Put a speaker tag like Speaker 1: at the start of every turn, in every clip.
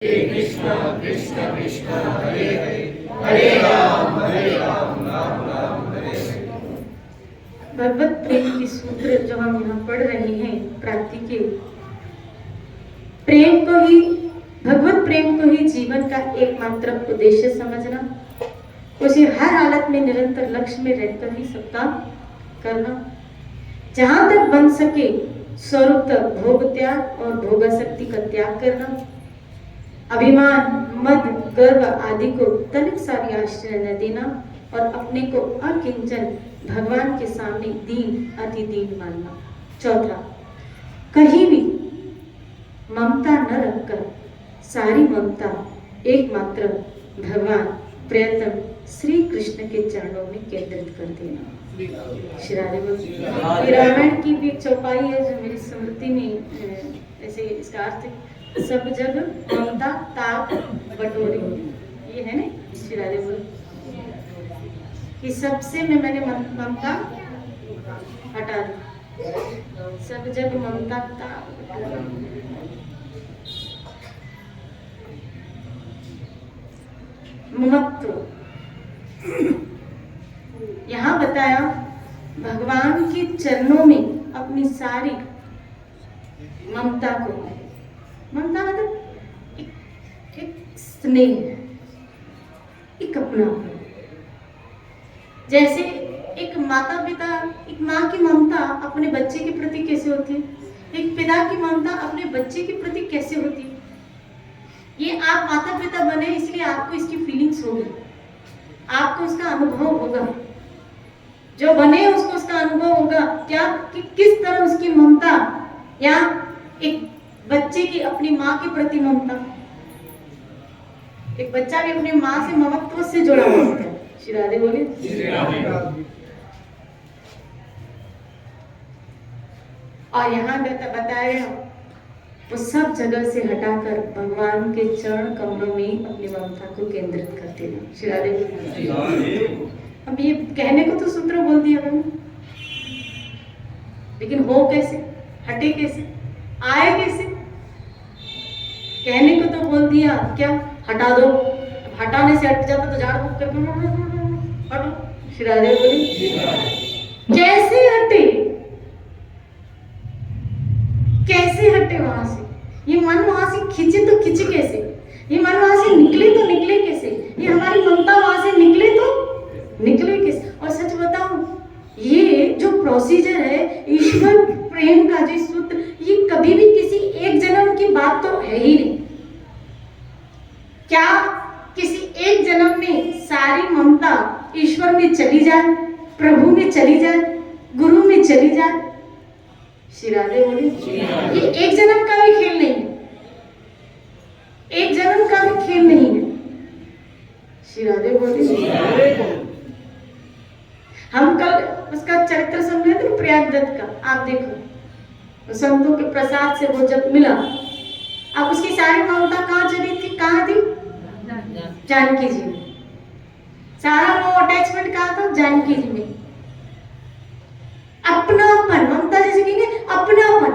Speaker 1: हरे कृष्ण कृष्ण कृष्ण हरे हरे हरे राम राम राम हरे हरे।
Speaker 2: भगवत प्रेम की सूत्र जो हम यहाँ पढ़ रहे हैं प्राप्ति के प्रेम को ही भगवत प्रेम को ही जीवन का एकमात्र उद्देश्य समझना, उसे हर हालत में निरंतर लक्ष्य में रहकर ही सब काम करना, जहां तक बन सके स्वरूप तक भोग त्याग और भोगासक्ति का त्याग करना, अभिमान मद गर्व आदि को तनिक सारी आश्रय न देना और अपने को अकिंचन भगवान के सामने दीन अति दीन मानना। चौथा, कहीं भी ममता न रखकर सारी ममता एकमात्र भगवान प्रियतम श्री कृष्ण के चरणों में केंद्रित कर देना। श्री रामायण की भी एक चौपाई है जो मेरी स्मृति में ऐसे इसका अर्थ सब जग ममता ताप बटोरी, ये है ना श्री राधे बोल कि सबसे में मैंने ममता हटा दी, सब जग ममता ताप बटोरी। महत्व यहाँ बताया भगवान के चरणों में अपनी सारी ममता को, ममता मतलब एक स्नेह, एक अपनापन। जैसे एक माता पिता, एक माँ की ममता अपने बच्चे के प्रति कैसे होती है, एक पिता की ममता अपने बच्चे के प्रति कैसे होती है, ये आप माता पिता बने इसलिए आपको इसकी फीलिंग्स होगी, आपको उसका अनुभव होगा, जो बने उसको उसका अनुभव होगा क्या कि किस तरह उसकी ममता, या एक बच्चे की अपनी माँ के प्रति ममता, एक बच्चा भी अपनी माँ से ममत्व से जुड़ा हुआ होता है। श्री राधे बोले। और यहाँ बताया गया वो सब जगह से हटाकर भगवान के चरण कमलों में अपनी ममता को केंद्रित कर देना। श्री राधे। अब ये कहने को तो सूत्र बोल दिया मैंने, लेकिन हो कैसे, हटे कैसे, आए कैसे? कहने को तो बोल दिया क्या हटा दो, हटाने से हट जाता तो झाड़ फूक करके हटो। श्री राधे बोली कैसे हटे, कैसे हटे वहां से? ये मन वहां से खींचे तो खींचे कैसे, ये मन वहां से निकले तो निकले कैसे, ये हमारी ममता वहां से निकले तो निकले कैसे? और सच बताऊं ये जो प्रोसीजर है ईश्वर प्रेम का जो सूत्र, ये कभी भी किसी एक जन्म की बात तो है ही नहीं। क्या किसी एक जन्म में सारी ममता ईश्वर में चली जाए, प्रभु में चली जाए, गुरु में चली जाए? श्री राधे बोली ये एक जन्म का भी खेल नहीं है, एक जन्म का भी खेल नहीं है। श्री राधे बोली हम कल उसका चरित्र सुन रहे थे प्रयाग दत्त का, आप देखो संतों के प्रसाद से वो जब मिला, अब उसकी सारी ममता कहाँ चली थी, कहाँ थी? जानकी जी में। सारा वो अटैचमेंट कहाँ था? जानकी जी में। अपनापन, ममता जैसे कहेंगे अपनापन,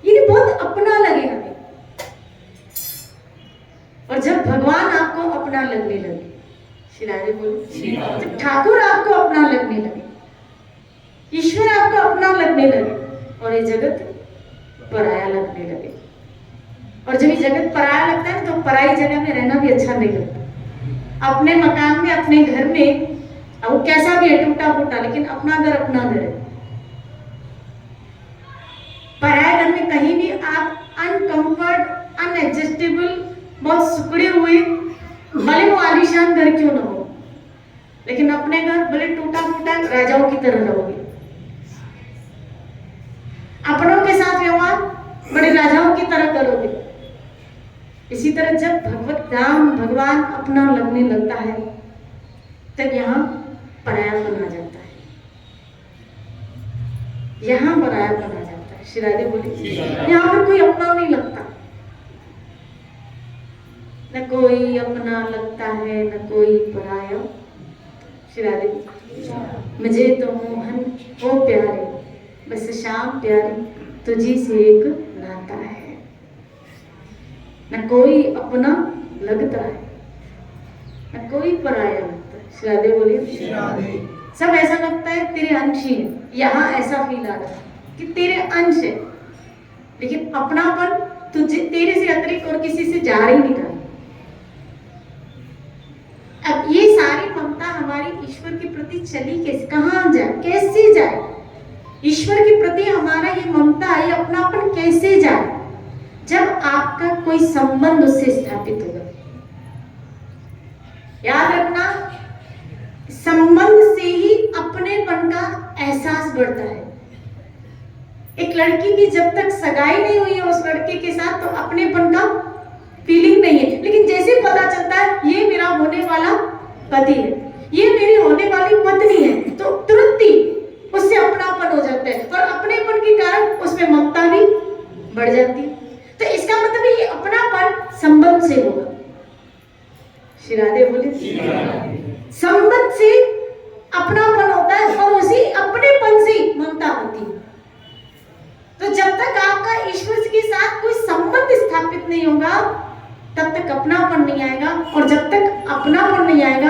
Speaker 2: ये बहुत अपना लगेगा। और जब भगवान आपको अपना लगने लगे, श्री राधे बोले, जब ठाकुर आपको अपना लगने लगे, ईश्वर आपको अपना लगने लगे और ये जगत पराया लगने लगे, और जब ये जगत पराया लगता है तो पराई जगह में रहना भी अच्छा नहीं लगता। अपने मकान में, अपने घर में, अब वो कैसा भी है टूटा फूटा, लेकिन अपना घर है। पराया घर में कहीं भी आप अनकंफर्ट, अनएडजस्टेबल, बहुत सुकड़े हुए, भले वो आलीशान घर क्यों ना हो, लेकिन अपने घर भले टूटा फूटा राजाओं की तरह रहोगे। अपनों के साथ व्यवहार बड़े राजाओं की तरह करोगे। इसी तरह जब भगवत राम भगवान अपना लगने लगता है तब यहाँ परायापन आ जाता है, यहाँ परायापन आ जाता है। श्री राधे बोली यहाँ पर कोई अपना नहीं लगता, न कोई अपना लगता है न कोई पराया। श्री राधे मुझे तो मोहन हो प्यारे, बस शाम प्यारी तुझी से एक नाता है। न कोई अपना लगता है, न कोई पराया लगता है। श्री राधे बोलिए। सब ऐसा लगता है तेरे अंश ही है। यहाँ ऐसा फील आ रहा है कि तेरे अंश है, लेकिन अपनापन तुझे तेरे से अतिरिक्त और किसी से जा ही नहीं रहा। अब ये सारी ममता हमारी ईश्वर के प्रति चली कैसे, कहाँ जाए, कैसे जाए? ईश्वर के प्रति हमारा ये ममता, ये अपनापन कैसे जाए? जब आपका कोई संबंध उससे स्थापित होगा। याद रखना, संबंध से ही अपनेपन का एहसास बढ़ता है। एक लड़की की जब तक सगाई नहीं हुई है उस लड़के के साथ, तो अपनेपन का फीलिंग नहीं है, लेकिन जैसे पता चलता है ये मेरा होने वाला पति है, ये मेरी होने वाली पत्नी है, तो तुरंत ही उससे अपनापन हो जाता है, और अपनेपन के कारण उसमें ममता भी बढ़ जाती है। तो इसका मतलब ये अपनापन संबंध से होगा। श्री राधे बोले। संबंध से अपनापन होता है और उसी अपनेपन से ममता होती है। तो जब तक आपका ईश्वर के साथ कोई संबंध स्थापित नहीं होगा तब तक अपनापन नहीं आएगा, और जब तक अपनापन नहीं आएगा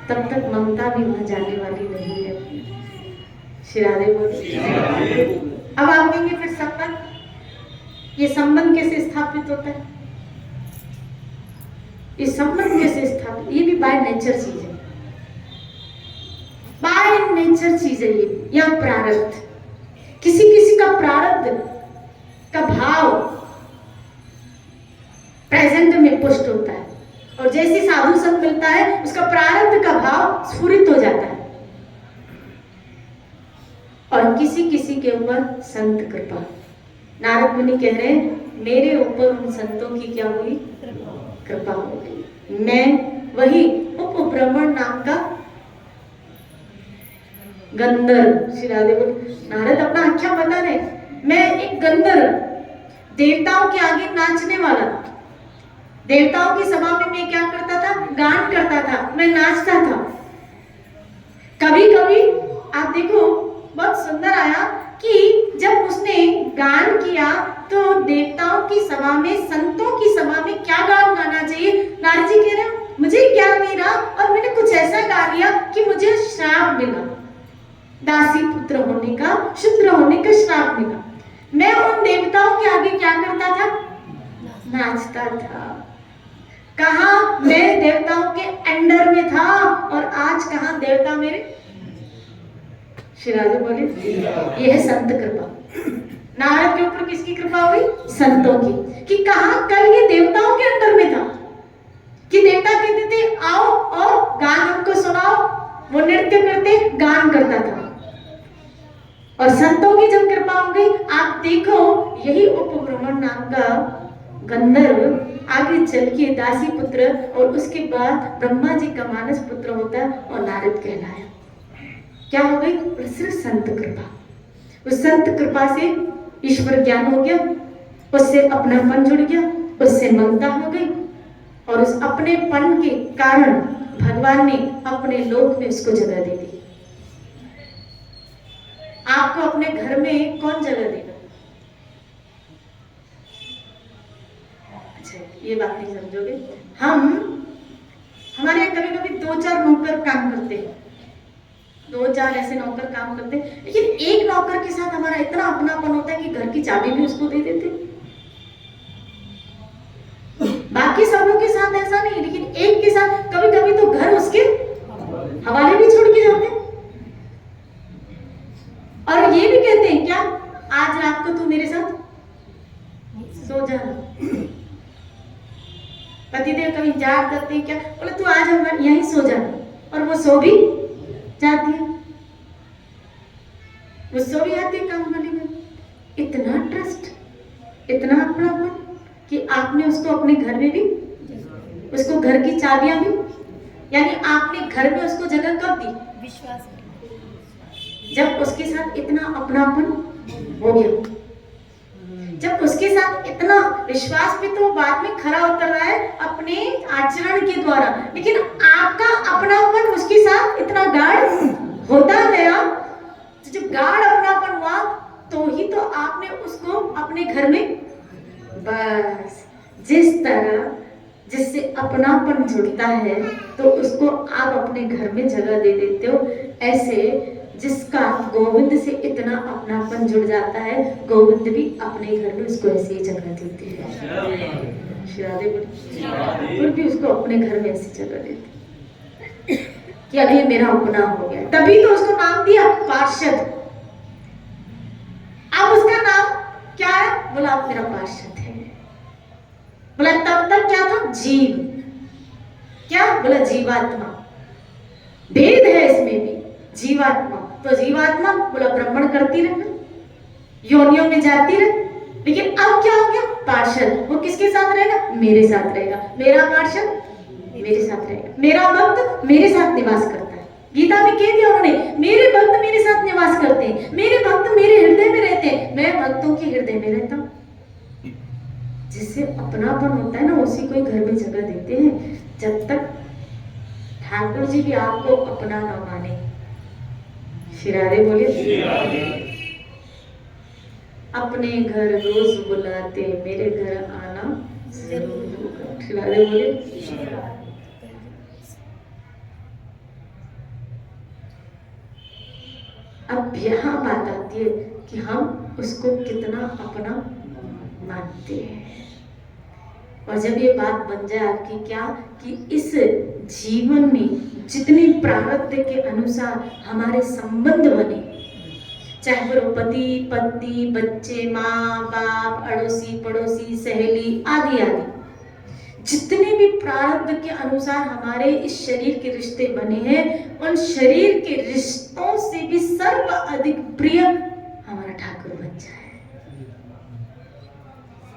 Speaker 2: तब तक ममता भी वहां जाने वाली नहीं है। श्री राधे बोले। अब आप कहेंगे फिर संबंध, ये संबंध कैसे स्थापित होता है? ये संबंध कैसे स्थापित, ये भी बाय नेचर चीज है, बाय नेचर चीज है ये, या प्रारब्ध। किसी किसी का प्रारब्ध का भाव प्रेजेंट में पुष्ट होता है, और जैसे साधु संग मिलता है उसका प्रारब्ध का भाव स्फुरित हो जाता है। और किसी किसी के ऊपर संत कृपा। नारद मुनि कह रहे हैं मेरे ऊपर उन संतों की क्या हुई? कृपा हो गई। मैं वही उपब्रह्मण नाम का गंधर्व। श्री राधे बोले। नारद अपना आख्या बता रहे, मैं एक गंधर्व, देवताओं के आगे नाचने वाला। देवताओं की सभा में मैं क्या करता था? गान करता था, मैं नाचता था। कभी कभी आप देखो बहुत सुंदर आया कि जब उसने गान किया तो देवताओं की सभा में, संतों की सभा में क्या गान गाना चाहिए? नारद जी कह रहे हैं मुझे ज्ञान नहीं रहा और मैंने कुछ ऐसा गा लिया कि मुझे श्राप मिला, दासी पुत्र होने का, शूद्र होने का श्राप मिला। मैं उन देवताओं के आगे क्या करता था? नाचता था। कहा मैं देवताओं के अंडर में था और आज कहां देवता मेरे। श्री राधे बोले। यह है संत कृपा। नारद के ऊपर किसकी कृपा हुई? संतों की। कि कहा कल ये देवताओं के अंदर में था, कि देवता कहते थे आओ और गान हमको सुनाओ, वो नृत्य करते, गान करता था। और संतों की जब कृपा हो गई, आप देखो यही उपब्रह्मण नाम का गंधर्व आगे चल के दासी पुत्र, और उसके बाद ब्रह्मा जी का मानस पुत्र होता है और नारद कहलाया। क्या हो गई? सिर्फ संत कृपा। उस संत कृपा से ईश्वर ज्ञान हो गया, उससे अपनापन जुड़ गया, उससे ममता हो गई, और उस अपनेपन के कारण भगवान ने अपने लोक में उसको जगह दे दी। आपको अपने घर में कौन जगह देगा? अच्छा, ये बात नहीं समझोगे। हमारे यहाँ कभी कभी 2-4 नौकर काम करते हैं, 2-4 ऐसे नौकर काम करते हैं, लेकिन एक नौकर के साथ हमारा इतना अपनापन होता है कि घर की चाबी भी उसको दे देते। बाकी सबों के साथ ऐसा नहीं, लेकिन एक के साथ कभी कभी तो घर उसके हवाले भी छोड़ के जाते हैं। और ये भी कहते हैं क्या आज रात को तू मेरे साथ सो जा। पतिदेव कभी इंतजार करते हैं क्या? बोले तू आज हम यहीं सो जा, और वो सो भी जाती है, वो सो भी आती है काम वाली में। इतना ट्रस्ट, इतना अपनापन कि आपने उसको अपने घर में भी, उसको घर की चाबियां भी, यानी आपने घर में उसको जगह कब दी? विश्वास। जब उसके साथ इतना अपनापन हो गया, जब उसके साथ इतना विश्वास भी, तो बाद में खरा उतर रहा है अपने आचरण के द्वारा, लेकिन आपका अपनापन उसके साथ इतना गाढ़ होता गया। तो जब गाढ़ अपनापन हुआ तो ही तो आपने उसको अपने घर में, बस जिस तरह जिससे अपनापन जुड़ता है तो उसको आप अपने घर में जगह दे देते हो, ऐसे जिसका गोविंद से इतना अपनापन जुड़ जाता है, गोविंद भी अपने घर में उसको ऐसी ही जगह देते हैं। और भी उसको अपने घर में ऐसी जगह देते कि अब ये मेरा अपना हो गया। तभी तो उसको नाम दिया पार्षद। अब उसका नाम क्या है? बोला आप मेरा पार्षद है। बोला तब तक क्या था? जीव। क्या बोला? जीवात्मा। भेद है इसमें भी, जीवात्मा। तो जीवात्मा बोला भ्रमण करती रहे, योनियों में जाती रहे, लेकिन अब क्या हो गया? पार्षद। वो किसके साथ रहेगा? मेरे साथ रहेगा। मेरा पार्षद मेरे साथ रहेगा, मेरा भक्त मेरे साथ निवास करता है। गीता में कह दिया उन्होंने, मेरे भक्त मेरे साथ निवास करते हैं, मेरे भक्त मेरे हृदय में रहते हैं, मैं भक्तों के हृदय में रहता हूँ। जिससे अपनापन होता है ना, उसी को घर में जगह देते हैं। जब तक ठाकुर जी भी आपको अपना न माने। शिरारे बोले, अपने घर रोज बुलाते, मेरे घर आना जरूर होगा। शिरारे बोले, अब यहाँ बात आती है कि हम उसको कितना अपना मानते हैं। और जब ये बात बन जाए आपकी क्या कि इस जीवन में जितने प्रारब्ध के अनुसार हमारे संबंध बने, चाहे वो पति पत्नी, बच्चे, माँ बाप, अड़ोसी पड़ोसी, सहेली आदि आदि, जितने भी प्रारब्ध के अनुसार हमारे इस शरीर के रिश्ते बने हैं, उन शरीर के रिश्तों से भी सर्व अधिक प्रिय हमारा ठाकुर बन जाए,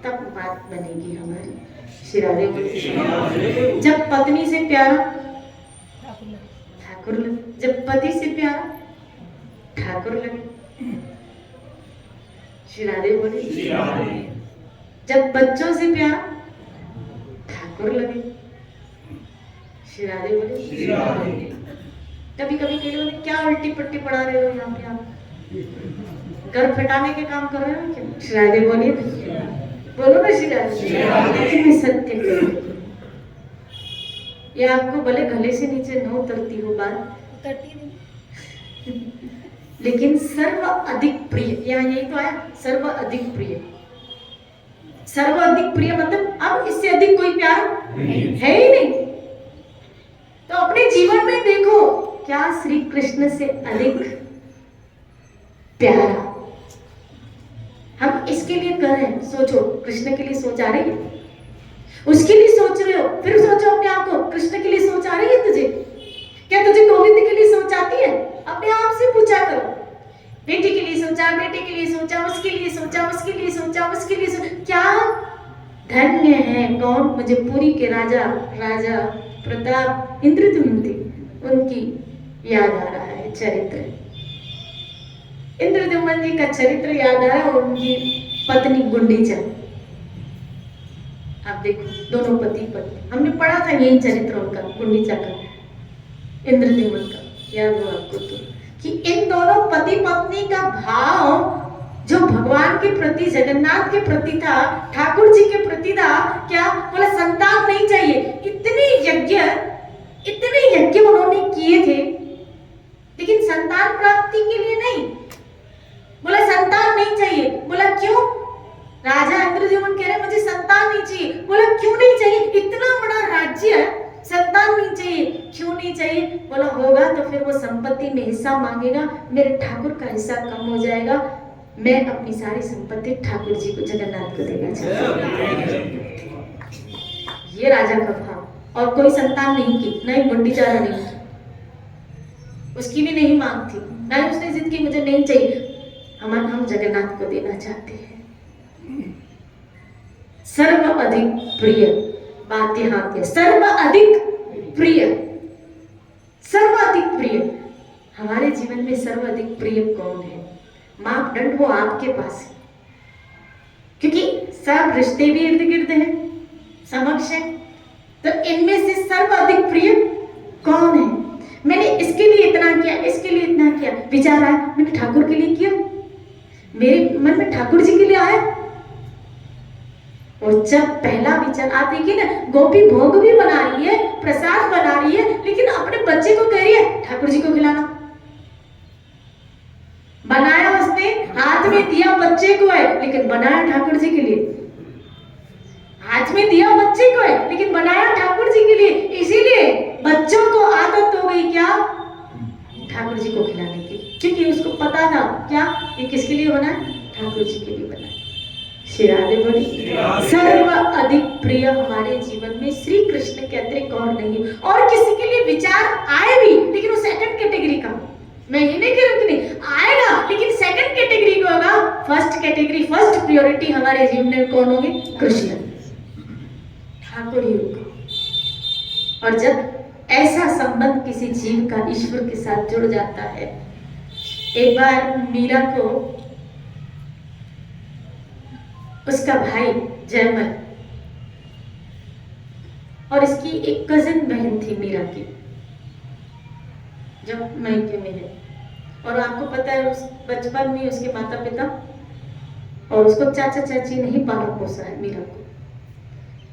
Speaker 2: तब बात बनेगी हमारी। शिरारे बोले, जब पत्नी से प्यारा ठाकुर लगे, जब पति से प्यारा ठाकुर लगे। शिरारे बोले, जब बच्चों से प्यारा ठाकुर लगे। शिरारे बोले, कभी कभी कह रहे क्या उल्टी पट्टी पढ़ा रहे हो यहाँ पे, आप घर फटाने के काम कर रहे हो क्या? शिरारे बोलिए, बोलो ना शिरारे। मैं सत्य कहूं, ये आपको भले गले से नीचे न उतरती हो बात, लेकिन सर्व अधिक प्रिय, यहाँ यही तो आया, सर्व अधिक प्रिय। सर्व अधिक प्रिय मतलब अब इससे अधिक कोई प्यार है ही नहीं। तो अपने जीवन में देखो, क्या श्री कृष्ण से अधिक प्यारा हम इसके लिए कर रहे हैं? सोचो, कृष्ण के लिए सोच आ रही है? उसके लिए सोच रहे हो, फिर सोचो अपने आप को, कृष्ण के लिए सोच आ रही है तुझे? क्या तुझे गोविंद के लिए सोच आती है? अपने आप से पूछा करो। बेटी के लिए सोचा, बेटे के लिए सोचा, उसके लिए सोचा, उसके लिए सोचा, उसके लिए सोचा। क्या धन्य है कौन? मुझे पुरी के राजा प्रताप इंद्रद्युम्न थे, उनकी याद आ रहा है, चरित्र इंद्रद्युम्न जी का चरित्र याद आ रहा है, और उनकी पत्नी गुंडीचा। आप देखो, दोनों पति पत्नी, हमने पढ़ा था यही चरित्र उनका, गुंडीचा का, इंद्रद्युम्न का, याद हो आपको तो, कि इन दोनों पति पत्नी का भाव जो भगवान के प्रति, जगन्नाथ के प्रति था, ठाकुर जी के प्रति था, क्या बोला? संतान नहीं चाहिए। इतने यज्ञ उन्होंने किए थे, लेकिन संतान प्राप्ति के लिए नहीं। बोला संतान नहीं चाहिए। बोला क्यों? राजा इंद्रद्युम्न कह रहे मुझे संतान नहीं चाहिए। बोला क्यों नहीं चाहिए? इतना बड़ा राज्य है, संतान नहीं चाहिए, क्यों नहीं चाहिए? बोला होगा तो फिर वो संपत्ति में हिस्सा मांगेगा, मेरे ठाकुर का हिस्सा कम हो जाएगा, मैं अपनी सारी संपत्ति ठाकुर जी को, जगन्नाथ को देना चाहता हूं। ये राजा का भाव। और कोई संतान नहीं की, नहीं गुंडीचा नहीं की, उसकी भी नहीं मांग थी, ना उसने जिद की मुझे नहीं चाहिए, हम जगन्नाथ को देना चाहते हैं। सर्व अधिक प्रिय, बात यहाँ पे सर्व अधिक प्रिय, सर्व अधिक प्रिय। हमारे जीवन में सर्व अधिक प्रिय कौन है? मापदंड वो आपके पास है, क्योंकि सब रिश्ते भी इर्द गिर्द हैं, समक्ष है, तो इनमें से सर्व अधिक प्रिय कौन है? मैंने इसके लिए इतना किया, इसके लिए इतना किया, विचार आया मैंने ठाकुर के लिए किया, मेरे मन में ठाकुर जी के लिए आया, और जब पहला विचार, आप देखिए ना, गोपी भोग भी बना रही है, प्रसाद बना रही है, लेकिन अपने बच्चे को कह रही है ठाकुर जी को खिलाना। बनाया उसने, हाथ में दिया बच्चे को है, लेकिन बनाया ठाकुर जी के लिए। हाथ में दिया बच्चे को है, लेकिन बनाया ठाकुर जी के लिए। इसीलिए बच्चों को आदत हो गई क्या, ठाकुर जी को खिलाने की, क्योंकि उसको पता था क्या ये किसके लिए बना है, ठाकुर जी के लिए बना है। श्री राधे बोली। सर्व अधिक प्रिय हमारे जीवन में श्री कृष्ण के अतिरिक्त और नहीं। और किसी के लिए विचार आए भी, लेकिन वो सेकंड कैटेगरी का, मैं ये नहीं कह रही नहीं आएगा, लेकिन सेकंड कैटेगरी का होगा। फर्स्ट कैटेगरी, फर्स्ट प्रायोरिटी हमारे जीवन में कौन होगी, कृष्ण, ठाकुर ही होगा। और जब ऐसा संबंध किसी जीव का ईश्वर के साथ जुड़ जाता है, एक बार मीरा को उसका भाई जयमल और इसकी एक कजिन बहन थी मीरा की, जो मायके में है, और आपको पता है उस बचपन में उसके माता पिता और उसको चाचा चाची नहीं पाला पोसा है मीरा को।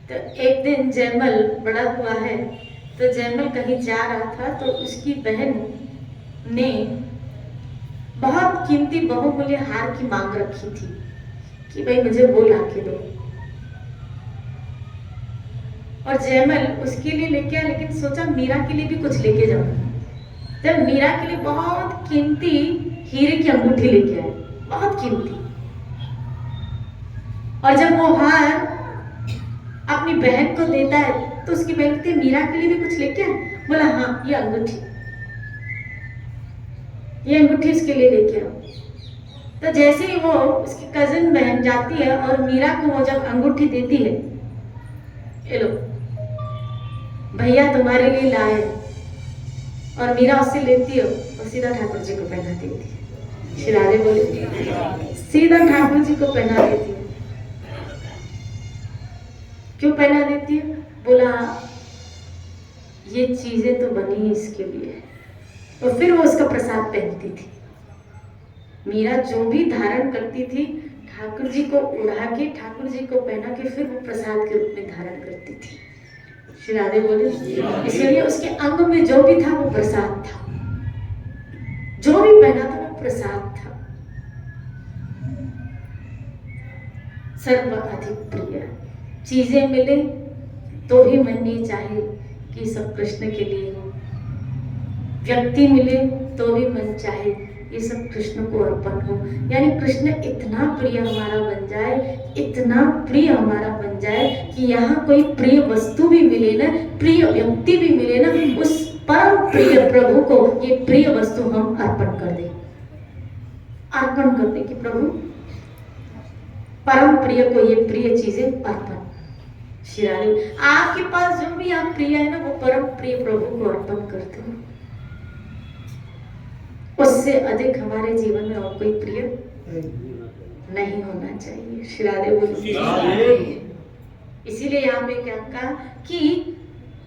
Speaker 2: तो एक दिन जयमल बड़ा हुआ है, तो जयमल कहीं जा रहा था, तो उसकी बहन ने बहुत कीमती बहुमूल्य हार की मांग रखी थी कि भाई मुझे वो ला के दो। और जयमल उसके लिए लेके आया, लेकिन सोचा मीरा के लिए भी कुछ लेके जाऊं। तो मीरा के लिए बहुत कीमती हीरे की अंगूठी लेके आए, बहुत कीमती। और जब वो हार अपनी बहन को देता है, तो उसकी बहन कहती है मीरा के लिए भी कुछ लेके आए। बोला हाँ, ये अंगूठी उसके लिए लेके आओ। तो जैसे ही वो उसकी कजिन बहन जाती है और मीरा को वो जब अंगूठी देती है, ये लो भैया तुम्हारे लिए लाए, और मीरा उससे लेती है और सीधा ठाकुर जी को पहना देती है। श्री राधे बोले, सीधा ठाकुर जी को पहना देती है। क्यों पहना देती है, बोला ये चीजें तो बनी इसके लिए। और फिर वो उसका प्रसाद पहनती थी। मीरा जो भी धारण करती थी, ठाकुर जी को उड़ा के, ठाकुर जी को पहना के, फिर वो प्रसाद के रूप में धारण करती थी। श्री राधे बोले, इसलिए उसके अंग में जो भी था वो प्रसाद था, जो भी पहना था वो प्रसाद था। सर्व अधिक प्रिय, चीजें मिले तो भी मन नहीं चाहे कि सब कृष्ण के लिए हो, व्यक्ति मिले तो भी मन चाहे ये सब कृष्ण को अर्पण हो। यानी कृष्ण इतना प्रिय हमारा बन जाए, इतना प्रिय हमारा बन जाए कि यहाँ कोई प्रिय वस्तु भी मिले ना, प्रिय व्यक्ति भी मिले ना, उस परम प्रिय प्रभु को ये प्रिय वस्तु हम अर्पण कर दें, अर्पण कर दें कि प्रभु परम प्रिय को ये प्रिय चीजें अर्पण। श्री राधे, आपके पास जो भी आप प्रिय है ना, वो परम प्रिय प्रभु को अर्पण करते हो। उससे अधिक हमारे जीवन में और कोई प्रिय नहीं होना चाहिए। श्री राधे बोलिए। इसीलिए यहाँ पे क्या कहा कि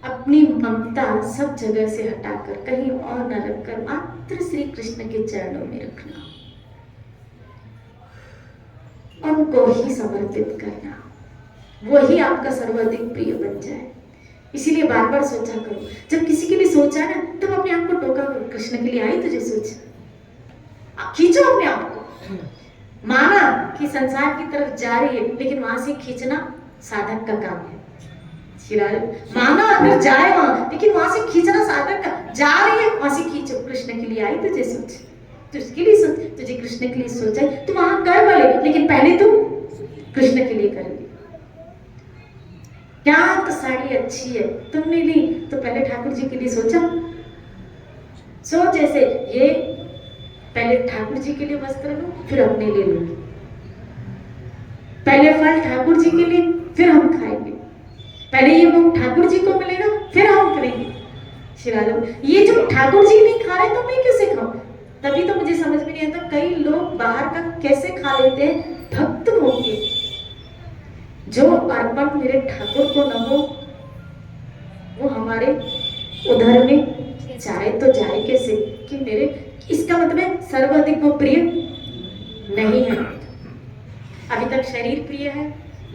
Speaker 2: अपनी ममता सब जगह से हटाकर कहीं और न रखकर मात्र श्री कृष्ण के चरणों में रखना, उनको ही समर्पित करना, वही आपका सर्वाधिक प्रिय बन जाए। इसीलिए बार बार सोचा करो, जब किसी के लिए सोचा ना तब अपने आप को टोका करो, कृष्ण के लिए आई तुझे सोच, खींचो अपने आप को। माना कि संसार की तरफ जा रही है, लेकिन वहां से खींचना साधक का काम है। माना अगर जाए वहां, लेकिन वहां से खींचना साधक का, जा रही है वहां से खींचो, कृष्ण के लिए आई तुझे सोच, तुझके लिए सोच, तुझे कृष्ण के लिए सोचा है, तू वहां कर भले, लेकिन पहले तू कृष्ण के लिए करेगी। क्या तो साड़ी अच्छी है, तुमने ली तो पहले ठाकुर जी के लिए सोचा, सोच ऐसे, ये पहले ठाकुर जी के लिए वस्त्र लो, फिर अपने लिए लूंगी, पहले फल ठाकुर जी के लिए, फिर हम खाएंगे, पहले ये वो ठाकुर जी को मिलेगा, फिर हम करेंगे। ये जो ठाकुर जी नहीं खा रहे तो मैं कैसे खाऊं? तभी तो मुझे समझ में नहीं आता, कई लोग बाहर का कैसे खा लेते हैं भक्त होके। जो अर्पण मेरे ठाकुर को न हो, वो हमारे उधर में जाए तो जाए कैसे? कि मेरे, इसका मतलब है सर्वाधिक वो प्रिय नहीं है। अभी तक शरीर प्रिय है,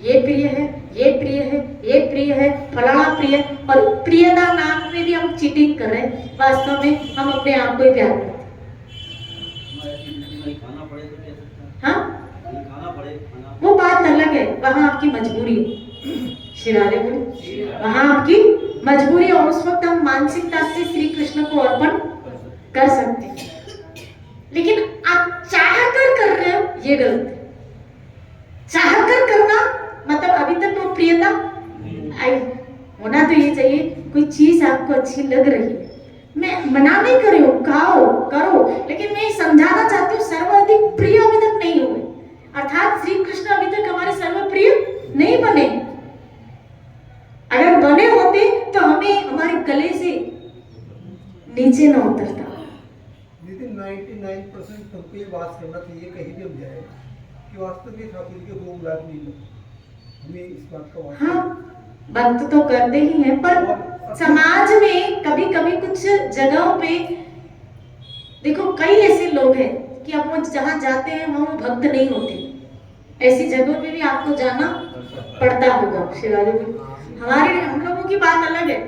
Speaker 2: ये प्रिय है, ये प्रिय है, ये प्रिय है, फलाना प्रिय, और प्रियता नाम में भी हम चीटिंग कर रहे हैं। वास्तव में हम अपने आप को ही प्यार करते हैं।
Speaker 1: खाना पड़े तो क्या सकता है?
Speaker 2: हाँ,
Speaker 1: खाना पड़े, खाना
Speaker 2: वो बात अलग है, वहां आपकी मजबूरी है। श्री राधे बोले, वहां आपकी मजबूरी है, और उस वक्त हम मानसिकता से श्री कृष्ण को अर्पण कर सकते हैं। लेकिन आप चाह कर रहे हो, ये गलत है। चाह कर करना मतलब अभी तक वो प्रियता आई होना तो ये चाहिए, कोई चीज आपको अच्छी लग रही है, मैं मना नहीं कर रही हूँ, खाओ करो, लेकिन मैं समझाना चाहती हूँ सर्वाधिक प्रिय अभी तक नहीं हुए, अर्थात श्री कृष्ण अभी तक हमारे सर्वप्रिय नहीं बने। अगर बने होते तो हमें हमारे गले से नीचे ना उतरता।
Speaker 3: लेकिन 99% हमको ये बात करना चाहिए कहीं भी हम जाए कि वास्तव में ठाकुर के भोग लाग नहीं लगे, हमें इस बात का वास्तव
Speaker 2: हाँ, भक्त तो करते ही हैं, पर समाज में कभी कभी कुछ जगहों पे देखो कई ऐसे लोग हैं कि अब वो जहाँ जाते हैं वहाँ वो भक्त नहीं होते। ऐसी जगहों पे भी आपको जाना पड़ता होगा। शिराजी हम लोगों की बात अलग है,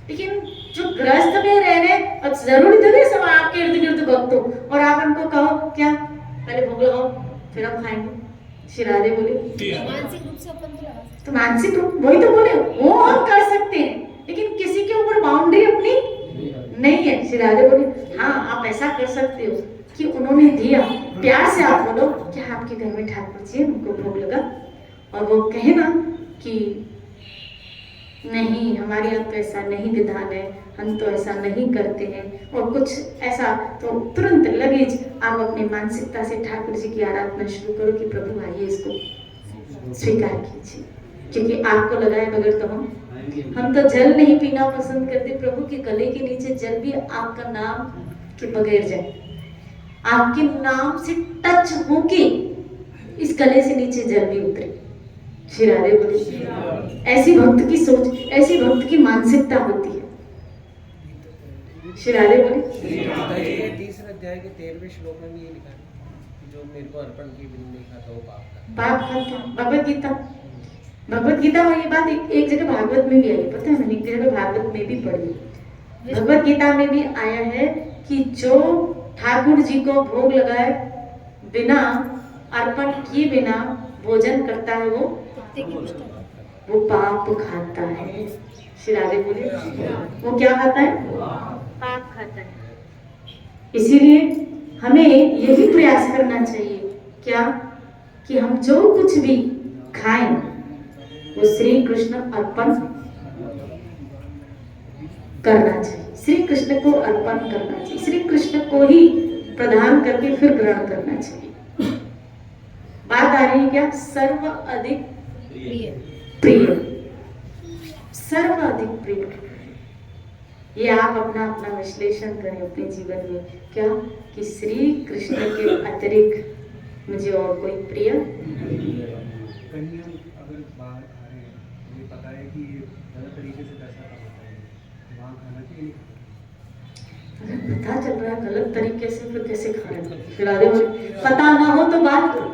Speaker 2: लेकिन जो ग्रस्त में रह रहे, अब जरूरी तो नहीं सब आपके इर्द गिर्द भक्त हो और आप उनको कहो क्या पहले भोग लगाओ फिर हम खाएंगे। शिराजे बोले
Speaker 4: मानसिक रूप से अपन
Speaker 2: तो मानसिक रूप, वही तो बोले वो हम कर सकते हैं, लेकिन किसी के ऊपर बाउंड्री अपनी नहीं है। शिराजे बोले हाँ आप ऐसा कर सकते हो कि उन्होंने दिया, प्यार से आप बोलो क्या आपके घर में ठाकुर जी उनको भोग लगा, और वो कहे ना कि नहीं हमारे यहाँ तो ऐसा नहीं विधान है, हम तो ऐसा नहीं करते हैं, और कुछ ऐसा, तो तुरंत लगेज आप अपनी मानसिकता से ठाकुर जी की आराधना शुरू करो कि प्रभु आइए इसको स्वीकार कीजिए, क्योंकि आपको लगाए बगैर तो हम तो जल नहीं पीना पसंद करते, प्रभु के गले के नीचे जल भी आपका नाम के बगैर जाए, आपके नाम से टच होके इस गले से नीचे जल भी उतरे। शिरारे बोले ऐसी भक्त की सोच, ऐसी भक्त की मानसिकता होती है। शिरारे बोले
Speaker 5: तीसरे अध्याय के 13वें श्लोक में भी ये लिखा है जो मेरे को अर्पण की बिन नहीं खाता वो
Speaker 2: पाप खाता। भगवत गीता में ये बात एक जगह भागवत में भी आई, पता है, मैंने एक जगह भागवत में भी पढ़ी। भगवत गीता में भी आया है कि जो ठाकुर जी को भोग लगाए बिना अर्पण किए बिना भोजन करता है वो पाप खाता है। शिरारे बोले वो क्या खाता है? पाप खाता है। इसीलिए हमें यही प्रयास करना चाहिए क्या कि हम जो कुछ भी खाएं वो श्री कृष्ण अर्पण करना चाहिए, श्री कृष्ण को अर्पण करना चाहिए, श्री कृष्ण को ही प्रदान करके फिर ग्रहण करना चाहिए। बात आ रही है क्या? सर्व अधिक प्रिय, सर्व अधिक प्रिय। ये आप अपना अपना विश्लेषण करें अपने जीवन में क्या कि श्री कृष्ण के अतिरिक्त मुझे और कोई प्रिय।
Speaker 3: कहीं हम अगर बाहर खा रहे हैं, हमें पता है कि ये गलत तरीके से पैसा कमाता है, वहाँ खाना चाहिए।
Speaker 2: अगर पता चल रहा है गलत तरीके से फिर कैसे खा रहे हैं? खिलाने वाले पता ना हो तो बात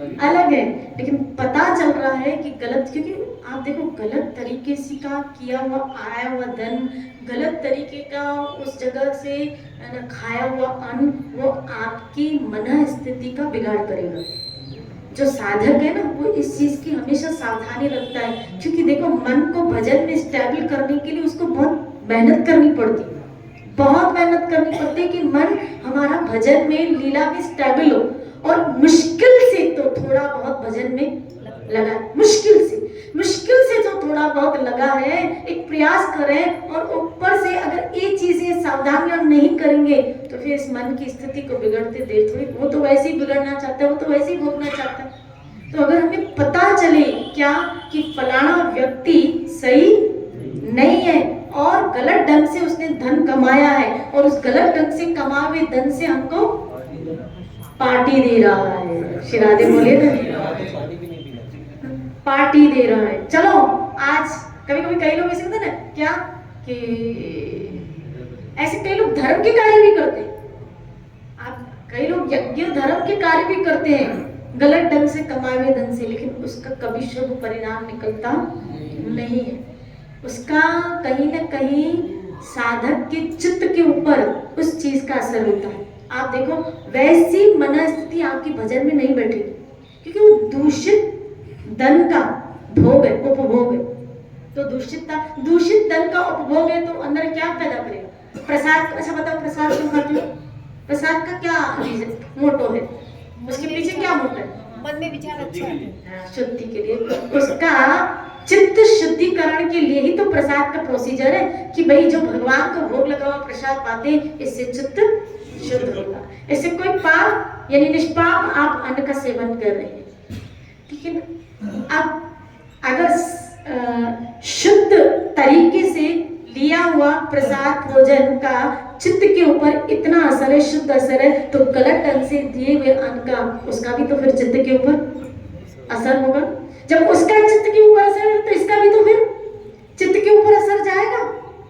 Speaker 2: अलग है, लेकिन पता चल रहा है कि गलत, क्योंकि आप देखो गलत तरीके से का किया हुआ आया हुआ धन, गलत तरीके का उस जगह से खाया हुआ अन्न वो आपकी मन स्थिति का बिगाड़ करेगा। जो साधक है ना वो इस चीज की हमेशा सावधानी रखता है, क्योंकि देखो मन को भजन में स्टेबल करने के लिए उसको बहुत मेहनत करनी पड़ती है, बहुत मेहनत करनी पड़ती है कि मन हमारा भजन में लीला में स्टेबल हो। और मुश्किल से तो थोड़ा बहुत भजन में लगा, मुश्किल से जो थोड़ा बहुत लगा है, एक प्रयास करें, और ऊपर से अगर ये चीजें सावधानियां नहीं करेंगे तो फिर इस मन की स्थिति को बिगड़ते देर थोड़ी, वो तो वैसे ही बिगड़ना चाहता है, वो तो वैसे ही भोगना चाहता है। तो अगर हमें पता चले क्या कि फलाना व्यक्ति सही नहीं है और गलत ढंग से उसने धन कमाया है, और उस गलत ढंग से कमाए हुए धन से हमको पार्टी दे रहा है, शिरादे बोले ना पार्टी दे रहा है। चलो आज कभी कभी कई लोग ऐसे होते ना क्या कि ऐसे कई लोग धर्म के कार्य भी करते हैं, आप कई लोग यज्ञ धर्म के कार्य भी करते हैं, गलत ढंग से कमाए हुए धन से, लेकिन उसका कभी शुभ परिणाम निकलता नहीं है। उसका कहीं ना कहीं साधक के चित्त के ऊपर उस चीज का असर होता है। आप देखो वैसी मनस्थिति आपकी भजन में नहीं बैठेगी, क्योंकि वो दूषित धन का भोग है, उपभोग है। तो दूषित धन का उपभोग है तो अंदर क्या पैदा करेगा? प्रसाद। अच्छा बताओ, प्रसाद क्यों खाते हो? प्रसाद का क्या रीजन, मोटो है? उसके पीछे क्या मोटो है?
Speaker 4: मन में विचार अच्छा है,
Speaker 2: शुद्धि के लिए। उसका चित्त शुद्धिकरण के लिए ही तो प्रसाद का प्रोसीजर है कि भाई जो भगवान को भोग लगा हुआ प्रसाद पाते हैं, इससे चित्त शुद्ध होगा। इससे कोई पाप यानी निष्पाप आप अन्न का सेवन कर रहे हैं, ठीक है ना? अब अगर शुद्ध तरीके से लिया हुआ प्रसाद भोजन का चित्त के ऊपर इतना असर है, शुद्ध असर है, तो गलत ढंग से दिए हुए अन्न का उसका भी तो फिर चित्त के ऊपर असर होगा। जब उसका चित्त के ऊपर असर है तो इसका भी तो फिर चित्त के ऊपर असर जाएगा,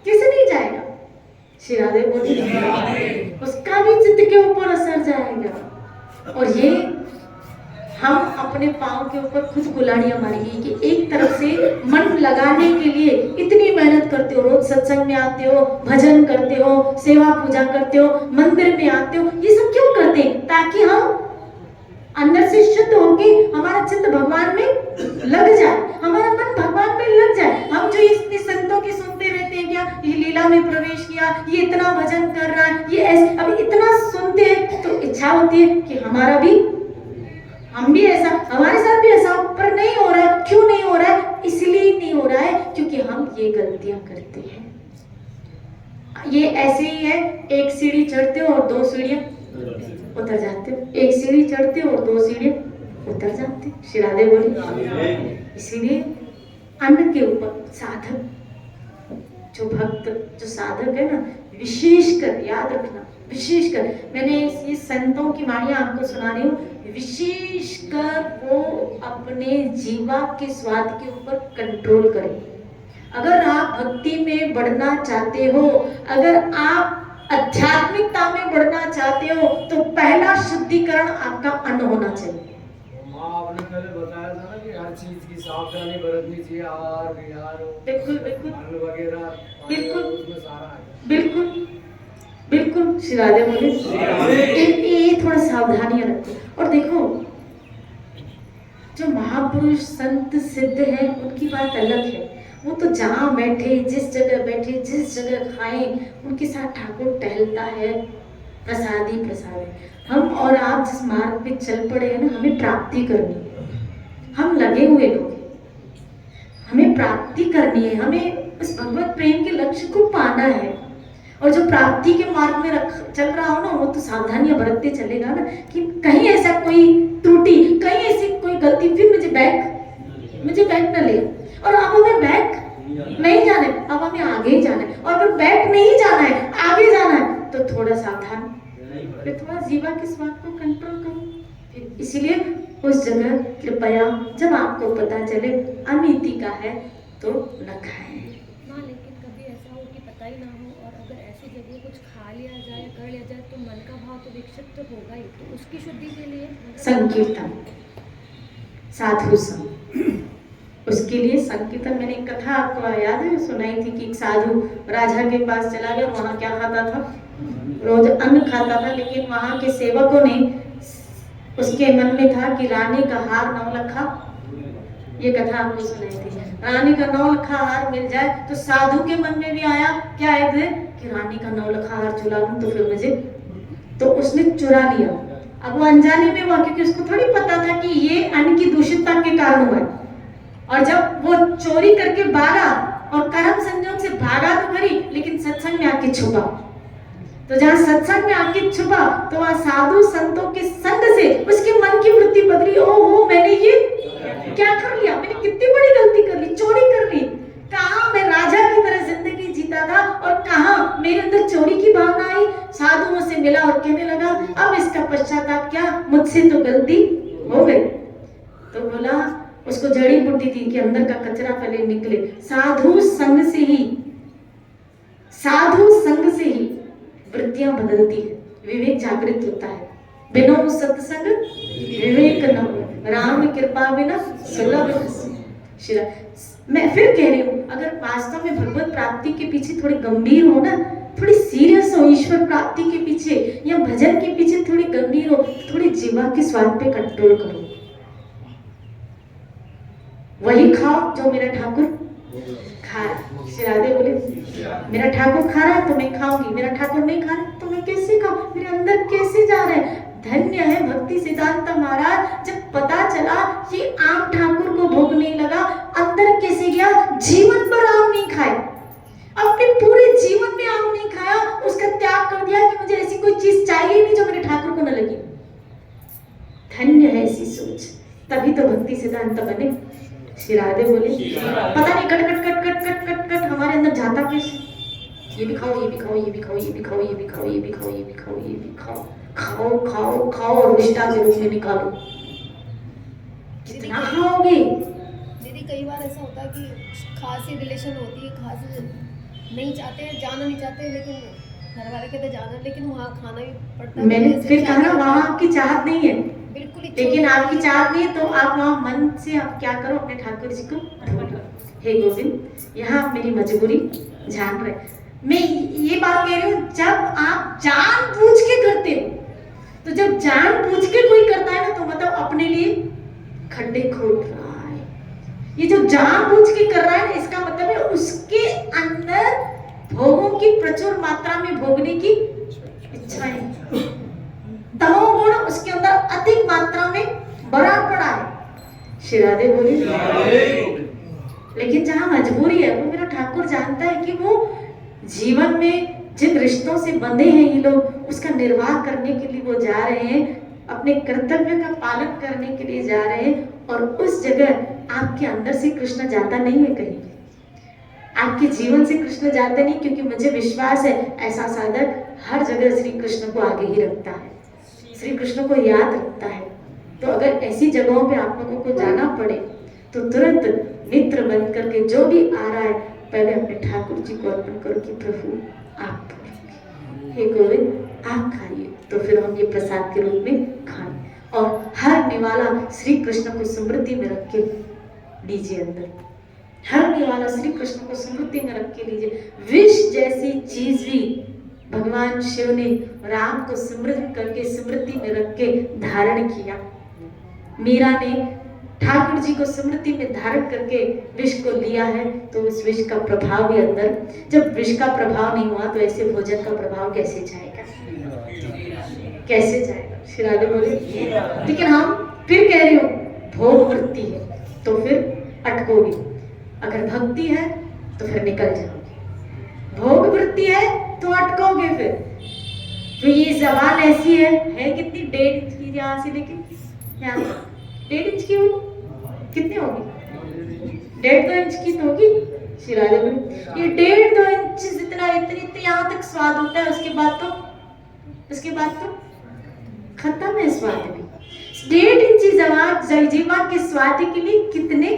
Speaker 2: कैसे नहीं जाएगा? श्री राधे बोलिए, उसका भी चित्त के ऊपर असर जाएगा। और ये हम अपने पाँव के ऊपर खुद कुल्हाड़ियां मारेंगे कि एक तरफ से मन लगाने के लिए इतनी मेहनत करते हो, रोज सत्संग में आते हो, भजन करते हो, सेवा पूजा करते हो, मंदिर में आते हो, ये सब क्यों करते हैं? ताकि हम अंदर से शुद्ध होके हमारा चित्त भगवान में लग जाए, हमारा मन भगवान में लग जाए। हम जो इतने संतों की सुनते रहते हैं, क्या ये लीला में प्रवेश किया, ये इतना भजन कर रहा है, ये ऐसे, अब इतना सुनते हैं तो इच्छा होती है कि हमारा भी, हम भी ऐसा, हमारे साथ भी ऐसा हो, पर नहीं हो रहा है। क्यों नहीं हो रहा है? इसलिए नहीं हो रहा है क्योंकि हम ये गलतियां करते हैं। ये ऐसे ही है, एक सीढ़ी चढ़ते हो और 2 सीढ़ियां उतर जाते हो, एक सीढ़ी चढ़ते हो और 2 सीढ़ियां उतर जाते हो। श्री राधे बोलिए। इसीलिए अन्न के ऊपर साधक, जो भक्त, जो साधक है ना, विशेषकर याद रखना, विशेषकर मैंने ये संतों की वाणियां आपको सुना रही हूँ, विशेषकर वो अपने जीवा के स्वाद के ऊपर कंट्रोल करें। अगर आप भक्ति में बढ़ना चाहते हो, अगर आप आध्यात्मिकता में बढ़ना चाहते हो, तो पहला शुद्धिकरण आपका अन्न होना चाहिए।
Speaker 1: माँ आपने पहले बताया था ना कि हर चीज की सावधानी बरतनी चाहिए, आहार विहार,
Speaker 2: बिल्कुल बिल्कुल
Speaker 1: अन्न वगैरह,
Speaker 2: बिल्कुल
Speaker 1: उसमें सारा है।
Speaker 2: बिल्कुल बिल्कुल। श्री राधे बोले, ये थोड़ा सावधानियां रखो। और देखो जो महापुरुष संत सिद्ध हैं उनकी बात अलग है। वो तो जहाँ बैठे, जिस जगह बैठे, जिस जगह खाए, उनके साथ ठाकुर टहलता है, प्रसाद ही प्रसाद है। हम और आप जिस मार्ग पे चल पड़े हैं ना, हमें प्राप्ति करनी है, हम लगे हुए लोग हैं, हमें प्राप्ति करनी है, हमें उस भगवत प्रेम के लक्ष्य को पाना है। और जो प्राप्ति के मार्ग में चल रहा हो ना, वो तो सावधानियां बरतते चलेगा ना, कि कहीं ऐसा कोई त्रुटि, कहीं ऐसी कोई गलती, फिर मुझे बैक न ले। और अब हमें बैक नहीं जाना है, अब हमें आगे ही जाना है। और अगर बैक नहीं जाना है, आगे जाना है, तो थोड़ा सावधान, फिर थोड़ा जीवा के स्वाद को कंट्रोल करो। इसीलिए उस जगह कृपया जब आपको पता चले अनीति का है तो न खाएं।
Speaker 4: हाँ, लेकिन कभी ऐसा हो कि पता ही ना हो, और अगर ऐसी जगह कुछ खा लिया जाए, कर लिया जाए, तो मन का भाव तो विक्षिप्त तो होगा ही। तो उसकी शुद्धि के लिए
Speaker 2: संकीर्तन, साधु संग, उसके लिए संकीर्तन। मैंने एक कथा आपको याद है, सुनाई थी कि एक साधु राजा के पास चला गया। वहां क्या खाता था? रोज अन्न खाता था, लेकिन वहां के सेवकों ने, उसके मन में था कि रानी का हार 9 लखा, ये कथा आपको सुनाई थी, रानी का 9 लखा हार मिल जाए। तो साधु के मन में भी आया क्या है कि रानी का 9 लखा हार चुरा लूं तो फिर मुझे, तो उसने चुरा लिया। अब वो अनजाने में हुआ, क्योंकि उसको थोड़ी पता था कि ये अन्न की दूषितता के कारण हुआ है। और जब वो चोरी करके भागा, और कर्म संयोग से भागा तो करी, लेकिन सत्संग में आके छुपा। तो जहाँ सत्संग में आके छुपा, तो वहाँ साधु संतों के संग से उसके मन की वृत्ति बदली। ओहो, मैंने ये क्या कर लिया, मैंने कितनी बड़ी गलती कर ली, चोरी कर ली। कहाँ मैं राजा की तरह जिंदगी जीता था, और कहाँ मेरे अंदर चोरी की भावना आई। साधुओं से मिला और कहने लगा, अब इसका पश्चाताप क्या, मुझसे तो गलती हो गई। तो बोला, उसको जड़ी बूटी थी कि अंदर का कचरा पहले निकले। साधु संग से ही वृत्तियां बदलती है, विवेक जागृत होता है। बिनो सत्संग विवेक न हो, राम कृपा बिना सुलभ शिरा। मैं फिर कह रही हूँ, अगर वास्तव में भगवत प्राप्ति के पीछे थोड़ी गंभीर हो ना, थोड़ी सीरियस हो ईश्वर प्राप्ति के पीछे या भजन के पीछे थोड़ी गंभीर हो, थोड़ी जीवा के स्वाद पे कंट्रोल करो। वही खाओ जो मेरा ठाकुर खा रहा। श्री राधे बोले मेरा ठाकुर खा रहा है तो मैं खाऊंगी, मेरा ठाकुर नहीं खा रहा तो मैं कैसे खाऊं, मेरे अंदर कैसे जा रहा है। धन्य है भक्ति सिद्धांत महाराज, जब पता चला कि आम ठाकुर को भोग नहीं लगा, अंदर कैसे गया, जीवन भर आम नहीं खाए, अपने पूरे जीवन में आम नहीं खाया, उसका त्याग कर दिया कि मुझे ऐसी कोई चीज चाहिए नहीं जो मेरे ठाकुर को न लगी। धन्य है ऐसी सोच, तभी तो भक्ति सिद्धांत बने। श्री राधे बोले पता नहीं cut cut cut cut cut cut cut हमारे अंदर जाता कैसे, ये भी खाओ, ये भी खाओ, ये भी खाओ, ये भी खाओ, ये भी खाओ, ये भी खाओ, ये भी खाओ, ये भी खाओ, खाओ खाओ खाओ और विष्टा के रूप में निकालो। कितना खाओगे?
Speaker 4: दीदी कई बार ऐसा होता है कि खासी रिलेशन होती है, खास नहीं चाहते हैं, जाना नहीं चाहते, लेकिन घर वाले कहते जाना, लेकिन वहाँ खाना भी पड़ता है।
Speaker 2: मैंने फिर कहा ना वहाँ आपकी चाहत नहीं है,
Speaker 4: बिल्कुल
Speaker 2: लेकिन आपकी चाहत नहीं है तो आप वहाँ मन से आप क्या करो, अपने ठाकुर जी को ढूंढो। हे गोविंद, यहाँ आप मेरी मजबूरी जान रहे। मैं ये बात कह रही हूँ, जब आप जानबूझ के करते हो, तो जब जानबूझ के कोई करता है ना तो मतलब अपने लिए खड्डे खोद रहा है। ये जो जानबूझ के कर रहा है ना, इसका मतलब है उसके अंदर भोगों की प्रचुर मात्रा में भोगने की इच्छा है। तमोगुण उसके अंदर अधिक मात्रा में भरा पड़ा है। श्री राधे बोली लेकिन जहां मजबूरी है, वो मेरा ठाकुर जानता है कि वो जीवन में जिन रिश्तों से बंधे हैं ये लोग, उसका निर्वाह करने के लिए वो जा रहे हैं, अपने कर्तव्य का पालन करने के लिए जा रहे हैं। और उस जगह आपके अंदर से कृष्ण जाता नहीं है कहीं, आपके जीवन से कृष्ण जाते नहीं, क्योंकि मुझे विश्वास है ऐसा साधक हर जगह श्री कृष्ण को आगे ही रखता है, श्री कृष्ण को याद रखता है। तो अगर ऐसी जगहों पे आप लोगों को जाना पड़े तो तुरंत मित्र बन करके जो भी आ रहा है पहले अपने ठाकुर जी को अर्पण करो कि प्रभु आप खाइए, हे गोविंद आप खाइए, तो फिर हम ये प्रसाद के रूप में खाएं। और हर निवाला श्री कृष्ण को स्मृति में रख के लीजिए, अंदर हर निवाला श्री कृष्ण को स्मृति में रख के लीजिए। विष जैसी चीज भी भगवान शिव ने राम को स्मृत करके स्मृति में रख के धारण किया। मीरा ने ठाकुर जी को स्मृति में धारण करके विष को लिया है, तो उस विष का प्रभाव भी अंदर, जब विष का प्रभाव नहीं हुआ तो ऐसे भोजन का प्रभाव कैसे जाएगा, कैसे जाएगा। श्री राधे बोले लेकिन हम फिर कह रही हूँ, भोग वृत्ति है तो फिर अटकोगी, अगर भक्ति है तो फिर निकल जाओगे, भोग वृत्ति है तो अटकोगे। फिर तो ये सवाल ऐसी है कितनी 1.5 इंच की, यहाँ से लेके यहाँ 1.5 इंच की होगी, कितनी होगी 1.5-2 इंच की तो होगी। श्री राधे बोले ये 1.5-2 इंच जितना इतनी यहाँ तक स्वाद होता है, उसके बाद तो खत्म है स्वाद भी। 1.5 इंची जीवा के स्वाद के लिए कितने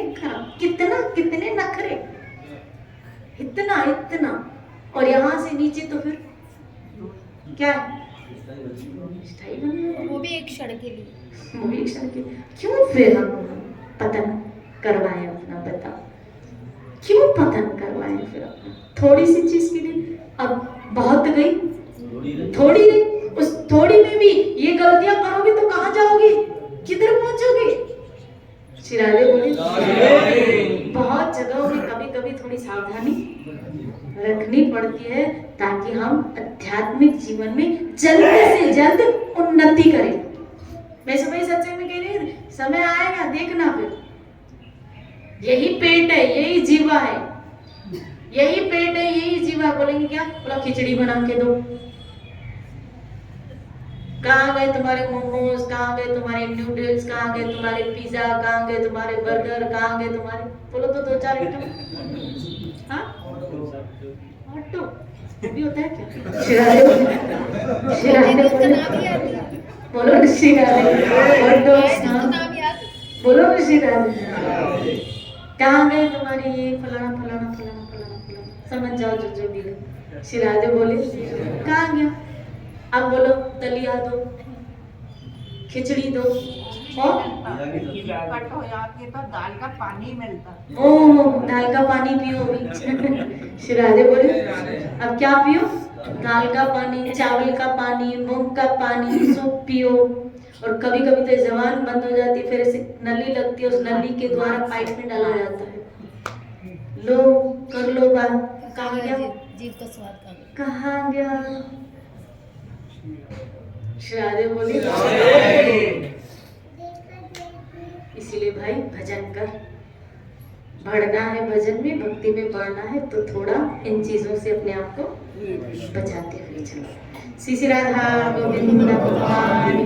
Speaker 2: नखरे, इतना और यहाँ से नीचे तो फिर क्या,
Speaker 4: वो भी एक क्षण के लिए,
Speaker 2: वो भी एक क्षण के लिए। क्यों फिर हम पतन करवाएं अपना, बताओ क्यों पतन करवाएं फिर अपना, थोड़ी सी चीज के लिए। अब बहुत गई, थोड़ी नहीं, उस थोड़ी में भी ये गलतियां करोगे तो कहाँ जाओगे, किधर पहुंचोगे। श्री राधे बोले बहुत जगहों में कभी थोड़ी सावधानी रखनी पड़ती है ताकि हम आध्यात्मिक जीवन में जल्द से जल्द उन्नति करें। मैं समय सच्चे में कह रही हूँ, समय आएगा देखना, फिर यही पेट है, यही जीवा है, यही पेट है, यही जीवा। बोलेंगे क्या, बोला खिचड़ी बना के दो, कहाँ गए तुम्हारे मोमोज, कहाँ गए तुम्हारे नूडल्स, कहाँ गए तुम्हारे पिज्जा, कहाँ गए तुम्हारे बर्गर, कहाँ गए तुम्हारे, बोलो तो 2-4 आइटम। हाँ ऑटो भी होता है क्या, श्री राधे बोलो श्री राधे, बोलो श्री राधे। कहाँ गए तुम्हारे ये फलाना, समझ जाओ जो भी है। श्री राधे बोले कहाँ गया, अब बोलो दलिया दो, खिचड़ी दो और
Speaker 1: कट हो जाती है तो दाल का पानी मिलता।
Speaker 2: ओह दाल का पानी पियो भी। श्री राधे बोले अब क्या पियो? दाल का पानी, चावल का पानी, मूंग का पानी, सूप पियो। और कभी कभी तो जबान बंद हो जाती है, फिर ऐसे नली लगती है, उस नली के द्वारा पाइप में डाला जाता है। लो कर लो बात। कहाँ गया?
Speaker 4: जीव का स्वाद का
Speaker 2: कहाँ गया? श्री राधे बोले इसीलिए भाई भजन कर, बढ़ना है भजन में, भक्ति में बढ़ना है तो थोड़ा इन चीजों से अपने आप को बचाते हुए चलो। श्री राधा गोविंद भगवान।